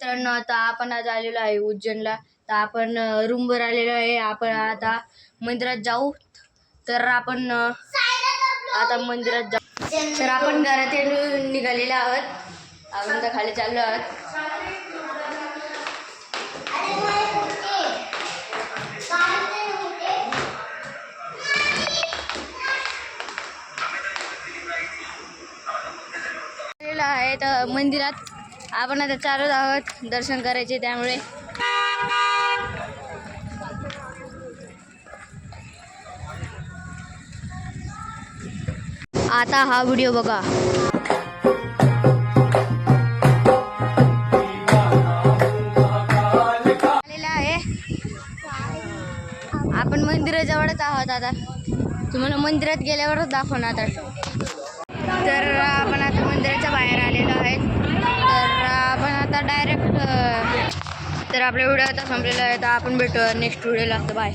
मित्रांनो, आता आपण आज आलेलो आहे उज्जैनला. तर आपण रूमवर आलेलो आहे. आपण आता मंदिरात जाऊ. तर आपण आता मंदिरात जाऊ. तर आपण घरातून निघालेलो आहोत. आपण तर खाली चाललो आहोत. आहे तर मंदिरात आपण आता चालत आहोत दर्शन करायचे. त्यामुळे आता हा व्हिडिओ बघा. आलेला आहे. आपण मंदिराजवळच आहोत. आता तुम्हाला मंदिरात गेल्यावरच दाखवणार. तर आपण आता मंदिराच्या बाहेर आलेलो आहे. तर आपण आता डायरेक्ट तर आपला व्हिडिओ आता संपलेला आहे. तर आपण भेटू नेक्स्ट व्हिडिओला. बाय.